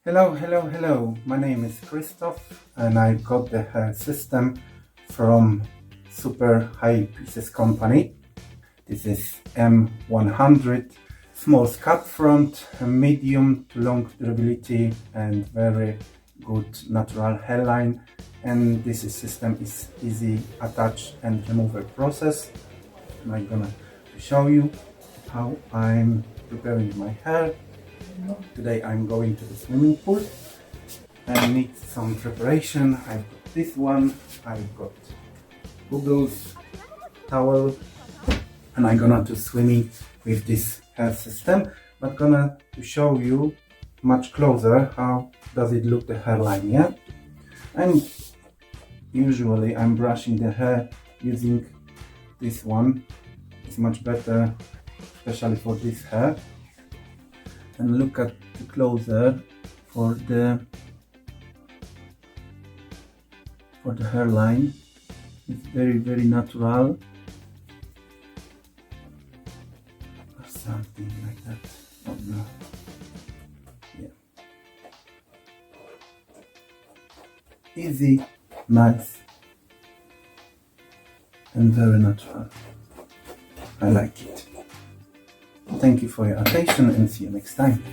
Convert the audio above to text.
Hello. My name is Krzysztof and I got the hair system from Superhairpieces company. This is M100, small scalp front, medium to long durability and very good natural hairline. And this system is easy attach and removal process. And I'm gonna show you how I'm preparing my hair. Today I'm going to the swimming pool. I need some preparation. I've got this one, I've got goggles, towel, and I'm gonna do swimming with this hair system. But gonna to show you much closer how does it look the hairline, yeah? And usually I'm brushing the hair using this one. It's much better, especially for this hair. And look at the closer for the hairline. It's very natural, or something like that. Oh no, yeah, easy, nice, and very natural. I like it. Thank you for your attention and see you next time.